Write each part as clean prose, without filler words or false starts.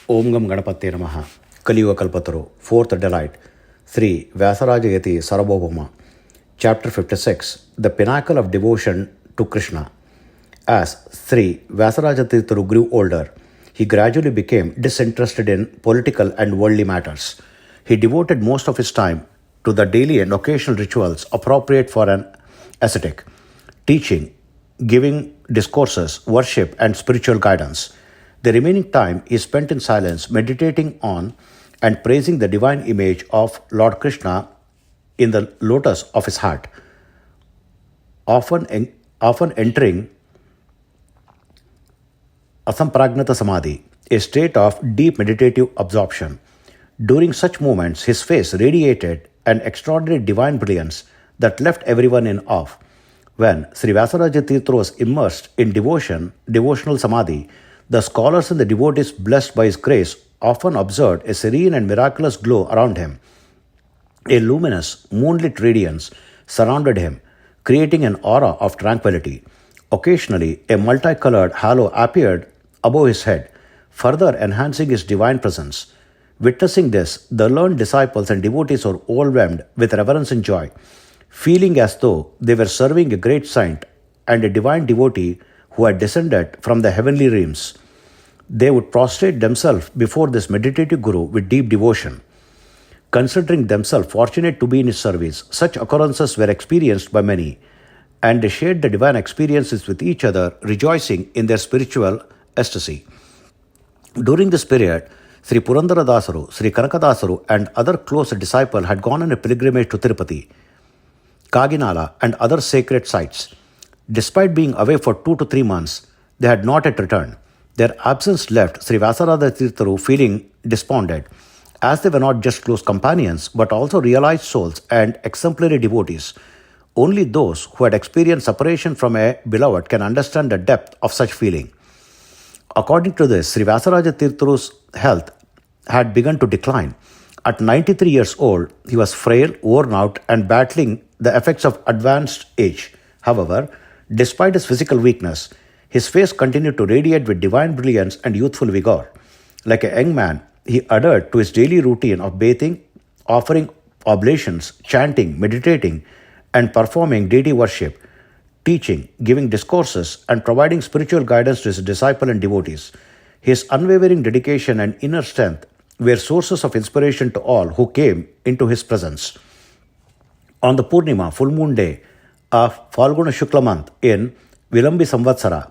Om Gam Ganapate Namaha. Kaliyugada Kalpataru. Fourth Delight. 3. Vyasa Yati Sarvabhouma. Chapter 56. The Pinnacle of Devotion to Krishna. As 3. Vyasa grew older, he gradually became disinterested in political and worldly matters. He devoted most of his time to the daily and occasional rituals appropriate for an ascetic, teaching, giving discourses, worship, and spiritual guidance. The remaining time he spent in silence, meditating on and praising the divine image of Lord Krishna in the lotus of his heart, often entering Asampragnata Samadhi, a state of deep meditative absorption. During such moments, his face radiated an extraordinary divine brilliance that left everyone in awe. When Sri Vyasaraja was immersed in devotional samadhi, the scholars and the devotees blessed by his grace often observed a serene and miraculous glow around him. A luminous, moonlit radiance surrounded him, creating an aura of tranquility. Occasionally, a multicolored halo appeared above his head, further enhancing his divine presence. Witnessing this, the learned disciples and devotees were overwhelmed with reverence and joy, feeling as though they were serving a great saint and a divine devotee who had descended from the heavenly realms. They would prostrate themselves before this meditative guru with deep devotion. Considering themselves fortunate to be in his service, such occurrences were experienced by many, and they shared the divine experiences with each other, rejoicing in their spiritual ecstasy. During this period, Sri Purandaradasaru, Sri Kanakadasaru, and other close disciples had gone on a pilgrimage to Tirupati, Kaginala, and other sacred sites. Despite being away for 2 to 3 months, they had not yet returned. Their absence left Sri Vyasaraja feeling despondent, as they were not just close companions but also realized souls and exemplary devotees. Only those who had experienced separation from a beloved can understand the depth of such feeling. According to this, Sri Vyasaraja health had begun to decline. At 93 years old, he was frail, worn out, and battling the effects of advanced age. However, despite his physical weakness, his face continued to radiate with divine brilliance and youthful vigor. Like a young man, he adhered to his daily routine of bathing, offering oblations, chanting, meditating, and performing deity worship, teaching, giving discourses, and providing spiritual guidance to his disciples and devotees. His unwavering dedication and inner strength were sources of inspiration to all who came into his presence. On the Purnima, full moon day of Falguna Shukla month in Vilambi Samvatsara,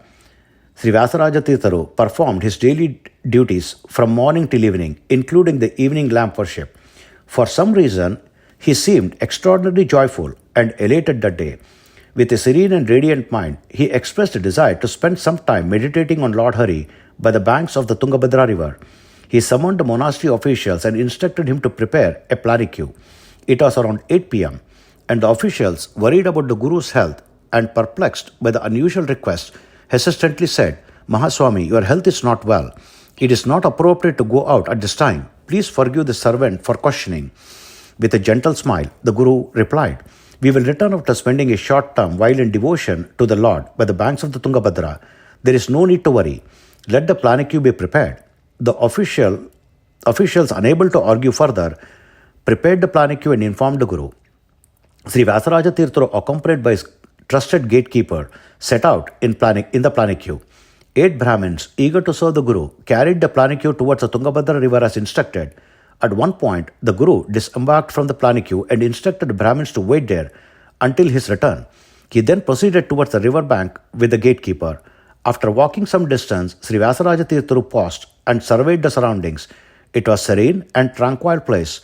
Sri Vyasaraja performed his daily duties from morning till evening, including the evening lamp worship. For some reason, he seemed extraordinarily joyful and elated that day. With a serene and radiant mind, he expressed a desire to spend some time meditating on Lord Hari by the banks of the Tungabhadra river. He summoned the monastery officials and instructed him to prepare a planetary. It was around 8 p.m., and the officials, worried about the Guru's health and perplexed by the unusual request, hesitantly said, "Mahaswami, your health is not well. It is not appropriate to go out at this time. Please forgive the servant for questioning." With a gentle smile, the Guru replied, "We will return after spending a short time while in devotion to the Lord by the banks of the Tungabhadra. There is no need to worry. Let the planetary be prepared." The officials, unable to argue further, prepared the planetary and informed the Guru. Sri Vyasaraja accompanied by his trusted gatekeeper, set out in the planetary. 8 Brahmins, eager to serve the Guru, carried the planetary towards the Tungabhadra river as instructed. At one point, the Guru disembarked from the planetary and instructed the Brahmins to wait there until his return. He then proceeded towards the river bank with the gatekeeper. After walking some distance, Sri Vyasaraja paused and surveyed the surroundings. It was a serene and tranquil place,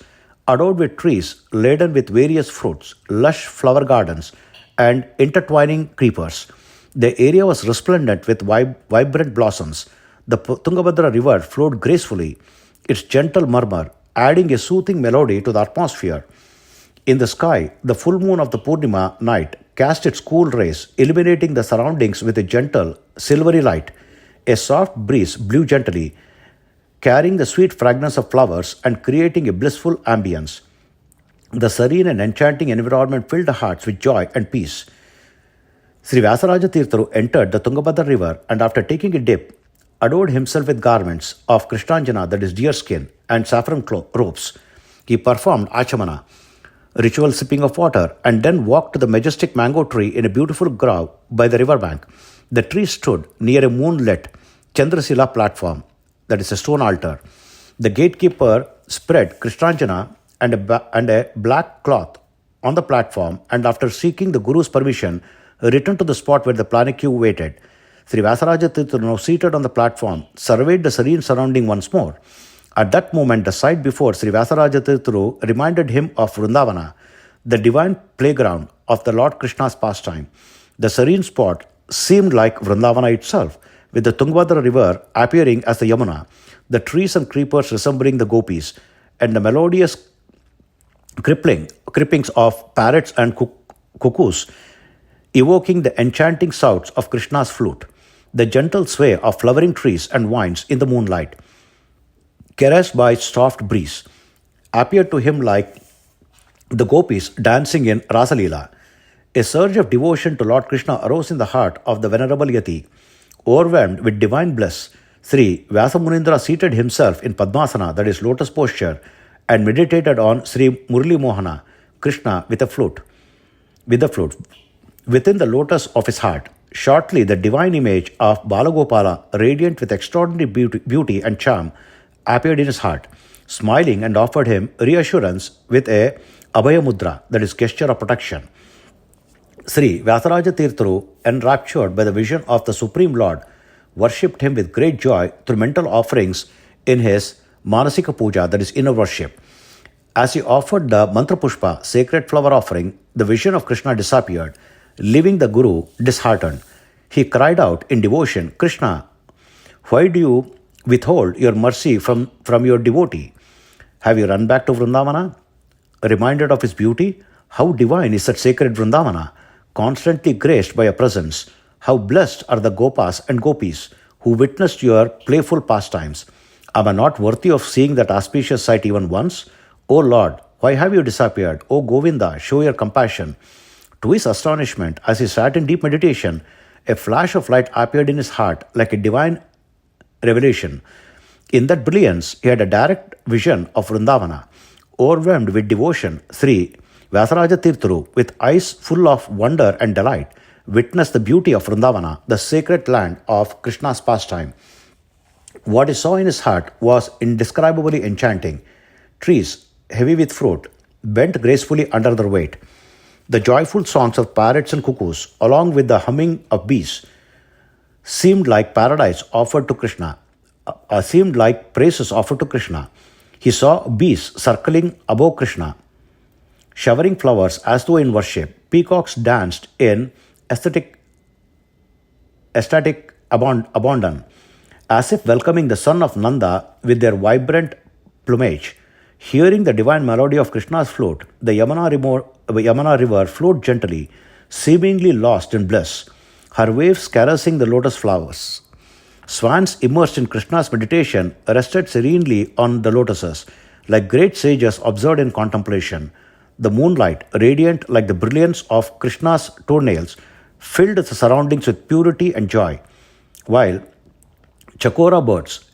adorned with trees laden with various fruits, lush flower gardens, and intertwining creepers. The area was resplendent with vibrant blossoms. The Tungabhadra river flowed gracefully, its gentle murmur adding a soothing melody to the atmosphere. In the sky, the full moon of the Purnima night cast its cool rays, illuminating the surroundings with a gentle, silvery light. A soft breeze blew gently, carrying the sweet fragrance of flowers and creating a blissful ambience. The serene and enchanting environment filled the hearts with joy and peace. Sri Vyasaraja entered the Tungabhadra river and after taking a dip adorned himself with garments of Krishnanjana, that is deer skin, and saffron ropes. He performed achamana, ritual sipping of water, and then walked to the majestic mango tree in a beautiful grove by the river bank. The tree stood near a moonlit Chandrasila platform, that is a stone altar. The gatekeeper spread Krishnanjana and a black cloth on the platform, and after seeking the Guru's permission, returned to the spot where the Planiki waited. Sri Vyasaraja Tirtha, now seated on the platform, surveyed the serene surrounding once more. At that moment, the sight before Sri Vyasaraja Tirtha reminded him of Vrindavana, the divine playground of the Lord Krishna's pastime. The serene spot seemed like Vrindavana itself, with the Tungabhadra river appearing as the Yamuna, the trees and creepers resembling the gopis, and the melodious creepings of parrots and cuckoos evoking the enchanting sounds of Krishna's flute. The gentle sway of flowering trees and vines in the moonlight, caressed by soft breeze, appeared to him like the gopis dancing in Rasalila. A surge of devotion to Lord Krishna arose in the heart of the venerable Yati. Overwhelmed with divine bliss, Sri Vyasa Munindra seated himself in Padmasana, that is lotus posture, and meditated on Sri Murli Mohana, Krishna with the flute. Within the lotus of his heart, shortly the divine image of Balagopala, radiant with extraordinary beauty and charm, appeared in his heart, smiling, and offered him reassurance with a Abhaya Mudra, that is gesture of protection. Sri Vyasaraja Tirtha, enraptured by the vision of the Supreme Lord, worshipped him with great joy through mental offerings in his Manasika Puja, that is inner worship. As he offered the Mantra Pushpa, sacred flower offering, the vision of Krishna disappeared, leaving the Guru disheartened. He cried out in devotion, "Krishna, why do you withhold your mercy from your devotee? Have you run back to Vrindavana?" Reminded of his beauty, how divine is that sacred Vrindavana, constantly graced by your presence. How blessed are the Gopas and Gopis who witnessed your playful pastimes. Am I not worthy of seeing that auspicious sight even once? O Lord, why have you disappeared? O Govinda, show your compassion. To his astonishment, as he sat in deep meditation, a flash of light appeared in his heart like a divine revelation. In that brilliance, he had a direct vision of Vrindavana. Overwhelmed with devotion, Sri Vyasaraja Tirtha, with eyes full of wonder and delight, witnessed the beauty of Vrindavana, the sacred land of Krishna's pastime. What he saw in his heart was indescribably enchanting. Trees, heavy with fruit, bent gracefully under their weight. The joyful songs of parrots and cuckoos, along with the humming of bees, seemed like paradise offered to Krishna, seemed like praises offered to Krishna. He saw bees circling above Krishna, showering flowers as though in worship. Peacocks danced in ecstatic abandon, as if welcoming the son of Nanda with their vibrant plumage. Hearing the divine melody of Krishna's flute, the Yamuna river flowed gently, seemingly lost in bliss, her waves caressing the lotus flowers. Swans immersed in Krishna's meditation rested serenely on the lotuses, like great sages absorbed in contemplation. The moonlight, radiant like the brilliance of Krishna's toenails, filled the surroundings with purity and joy, while chakora birds,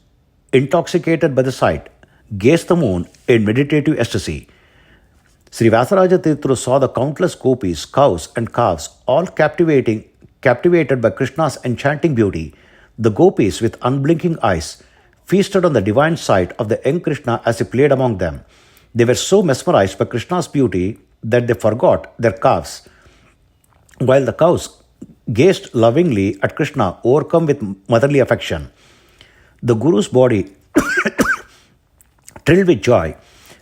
intoxicated by the sight, gazed the moon in meditative ecstasy. Sri Vyasaraja Tirtha saw the countless gopis, cows, and calves, all captivated by Krishna's enchanting beauty. The gopis, with unblinking eyes, feasted on the divine sight of the young Krishna as he played among them. They were so mesmerized by Krishna's beauty that they forgot their calves, while the cows gazed lovingly at Krishna, overcome with motherly affection. The Guru's body thrilled with joy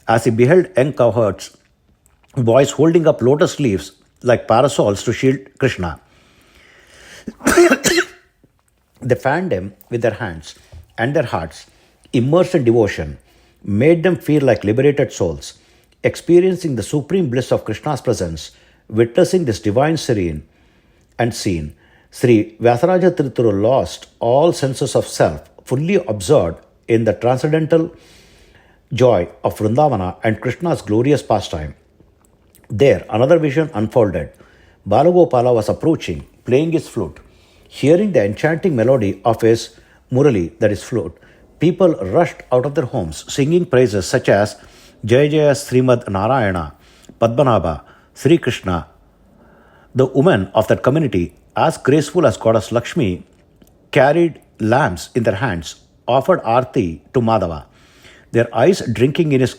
as he beheld young cowherds, boys holding up lotus leaves like parasols to shield Krishna. They fanned him with their hands, and their hearts, immersed in devotion, made them feel like liberated souls, experiencing the supreme bliss of Krishna's presence. Witnessing this divine serene and scene, Sri Vyasaraja Tirtha lost all senses of self, fully absorbed in the transcendental joy of Vrindavana and Krishna's glorious pastime. There, another vision unfolded. Balagopala was approaching, playing his flute. Hearing the enchanting melody of his Murali, that is flute, people rushed out of their homes singing praises such as Jaya Jaya Srimad Narayana, Padmanabha, Sri Krishna. The women of that community, as graceful as goddess Lakshmi, carried lamps in their hands, offered arti to Madhava, their eyes drinking in his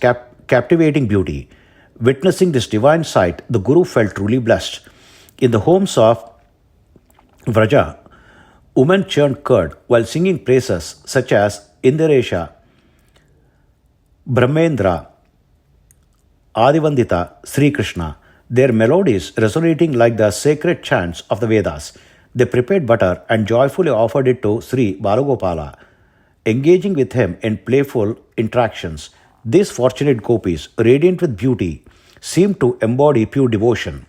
captivating beauty. Witnessing this divine sight, the Guru felt truly blessed. In the homes of Vraja, women churned curd while singing praises such as Indiresha, Brahmendra, Adivandita, Sri Krishna, their melodies resonating like the sacred chants of the Vedas. They prepared butter and joyfully offered it to Sri Balagopala, engaging with him in playful interactions. These fortunate gopis, radiant with beauty, seemed to embody pure devotion.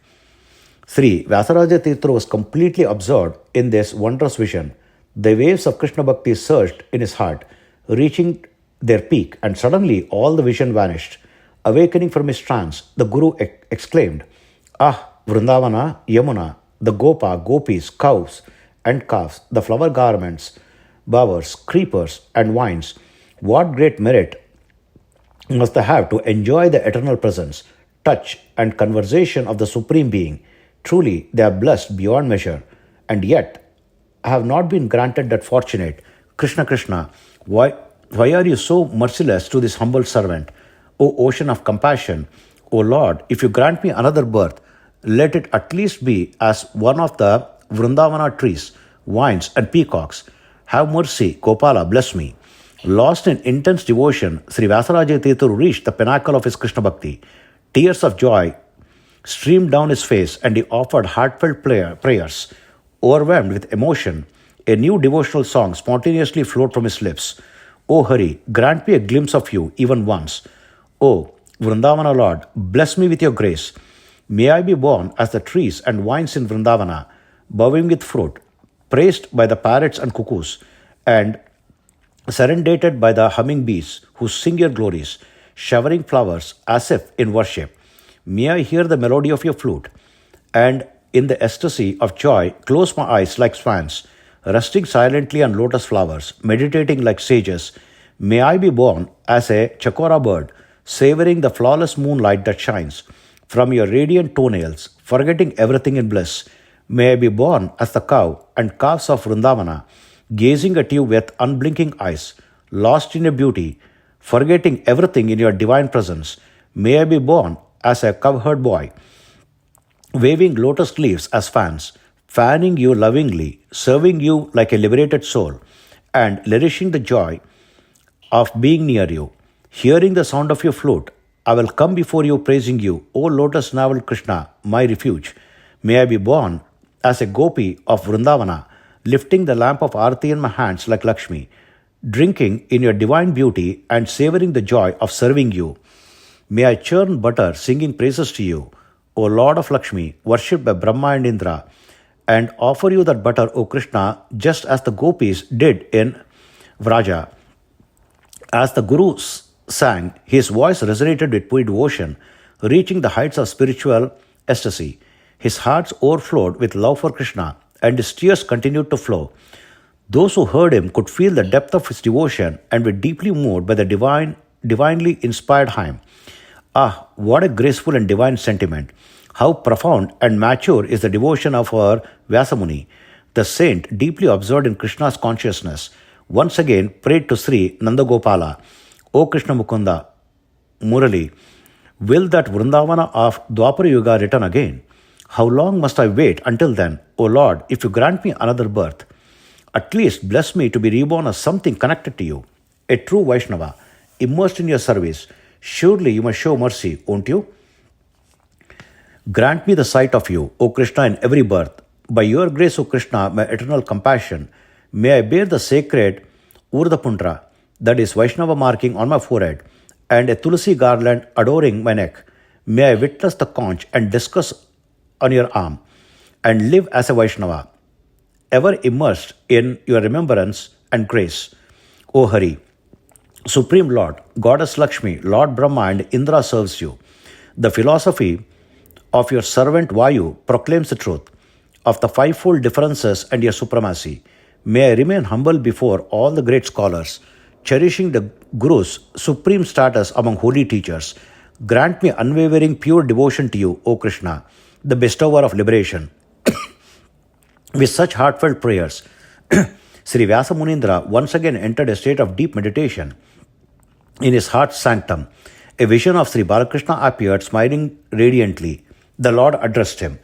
Sri Vyasaraja Tirtha was completely absorbed in this wondrous vision. The waves of Krishna Bhakti surged in his heart, reaching their peak, and suddenly all the vision vanished. Awakening from his trance, the Guru exclaimed, "Ah, Vrindavana, Yamuna, the Gopa, Gopis, cows and calves, the flower garments, bowers, creepers, and vines. What great merit must they have to enjoy the eternal presence, touch, and conversation of the Supreme Being. Truly, they are blessed beyond measure, and yet have not been granted that fortunate. Krishna Krishna, why are you so merciless to this humble servant? O ocean of compassion, O Lord, if you grant me another birth, let it at least be as one of the Vrindavana trees, vines, and peacocks. Have mercy, Gopala, bless me." Lost in intense devotion, Sri Vyasaraja Tirtha reached the pinnacle of his Krishna Bhakti. Tears of joy streamed down his face and he offered heartfelt prayers. Overwhelmed with emotion, a new devotional song spontaneously flowed from his lips. "O Hari, grant me a glimpse of you even once. O Vrindavana Lord, bless me with your grace. May I be born as the trees and vines in Vrindavana, bowing with fruit, praised by the parrots and cuckoos, and serenaded by the humming bees who sing your glories, showering flowers as if in worship. May I hear the melody of your flute, and in the ecstasy of joy close my eyes like swans, resting silently on lotus flowers, meditating like sages. May I be born as a chakora bird, savoring the flawless moonlight that shines from your radiant toenails, forgetting everything in bliss. May I be born as the cow and calves of Vrindavana, gazing at you with unblinking eyes, lost in your beauty, forgetting everything in your divine presence. May I be born as a cowherd boy, waving lotus leaves as fans, fanning you lovingly, serving you like a liberated soul, and cherishing the joy of being near you. Hearing the sound of your flute, I will come before you praising you, O lotus navel Krishna, my refuge. May I be born as a gopi of Vrindavana, lifting the lamp of Aarti in my hands like Lakshmi, drinking in your divine beauty and savoring the joy of serving you. May I churn butter singing praises to you, O Lord of Lakshmi, worshipped by Brahma and Indra, and offer you that butter, O Krishna, just as the gopis did in Vraja. As the Guru sang, his voice resonated with pure devotion, reaching the heights of spiritual ecstasy. His heart overflowed with love for Krishna, and his tears continued to flow. Those who heard him could feel the depth of his devotion and were deeply moved by the divinely inspired hymn. Ah, what a graceful and divine sentiment! How profound and mature is the devotion of our Vyasa Muni. The saint, deeply absorbed in Krishna's consciousness, once again prayed to Sri Nandagopala, O Krishna Mukunda, Murali, will that Vrindavana of Dwapara Yuga return again? How long must I wait until then? O Lord, if you grant me another birth, at least bless me to be reborn as something connected to you, a true Vaishnava, immersed in your service. Surely you must show mercy, won't you? Grant me the sight of you, O Krishna, in every birth. By your grace, O Krishna, my eternal compassion, may I bear the sacred Urdhapundra, that is Vaishnava marking on my forehead, and a Tulsi garland adoring my neck. May I witness the conch and discuss on your arm, and live as a Vaishnava, ever immersed in your remembrance and grace. O Hari, Supreme Lord, Goddess Lakshmi, Lord Brahma and Indra serves you. The philosophy of your servant Vayu proclaims the truth of the fivefold differences and your supremacy. May I remain humble before all the great scholars, cherishing the Guru's supreme status among holy teachers. Grant me unwavering pure devotion to you, O Krishna, the bestower of liberation. With such heartfelt prayers, Sri Vyasa Munindra once again entered a state of deep meditation. In his heart's sanctum, a vision of Sri Balakrishna appeared, smiling radiantly. The Lord addressed him,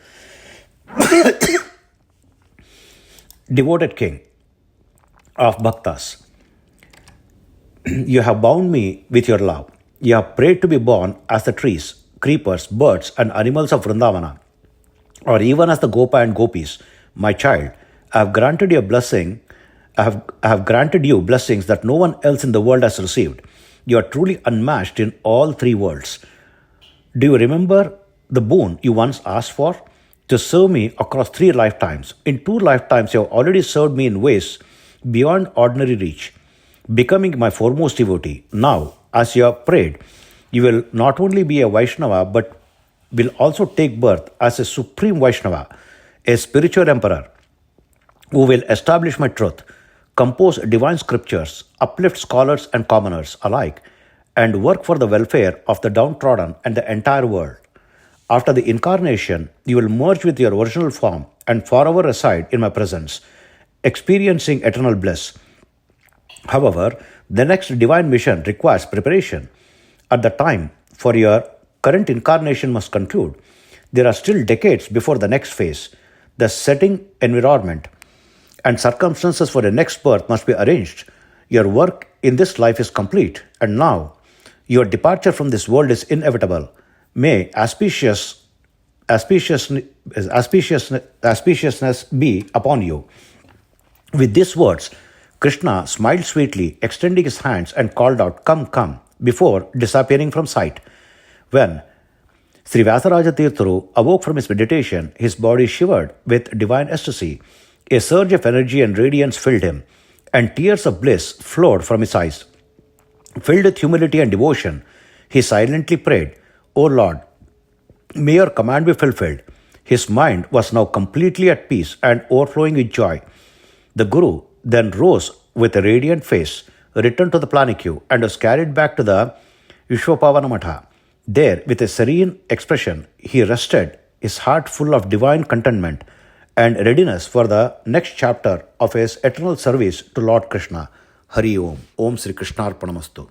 Devoted King of Bhaktas, you have bound me with your love. You have prayed to be born as the trees, creepers, birds, and animals of Vrindavana, or even as the Gopa and Gopis. My child, I have granted you a blessing. I have granted you blessings that no one else in the world has received. You are truly unmatched in all three worlds. Do you remember the boon you once asked for? To serve me across 3 lifetimes. In 2 lifetimes, you have already served me in ways beyond ordinary reach, becoming my foremost devotee. Now, as you have prayed, you will not only be a Vaishnava, but will also take birth as a supreme Vaishnava, a spiritual emperor who will establish my truth, compose divine scriptures, uplift scholars and commoners alike, and work for the welfare of the downtrodden and the entire world. After the incarnation, you will merge with your original form and forever reside in my presence, experiencing eternal bliss. However, the next divine mission requires preparation. At the time for your current incarnation must conclude, there are still decades before the next phase. The setting environment and circumstances for the next birth must be arranged. Your work in this life is complete, and now your departure from this world is inevitable. May auspiciousness be upon you. With these words, Krishna smiled sweetly, extending his hands and called out, Come, come, before disappearing from sight. When Sri Vyasaraja Tirtharu awoke from his meditation, his body shivered with divine ecstasy. A surge of energy and radiance filled him, and tears of bliss flowed from his eyes. Filled with humility and devotion, he silently prayed, O Lord, may your command be fulfilled. His mind was now completely at peace and overflowing with joy. The Guru then rose with a radiant face, returned to the Planike, and was carried back to the Vishwapavana Matha. There, with a serene expression, he rested, his heart full of divine contentment and readiness for the next chapter of his eternal service to Lord Krishna. Hari Om. Om Sri Krishna Arpanamastu.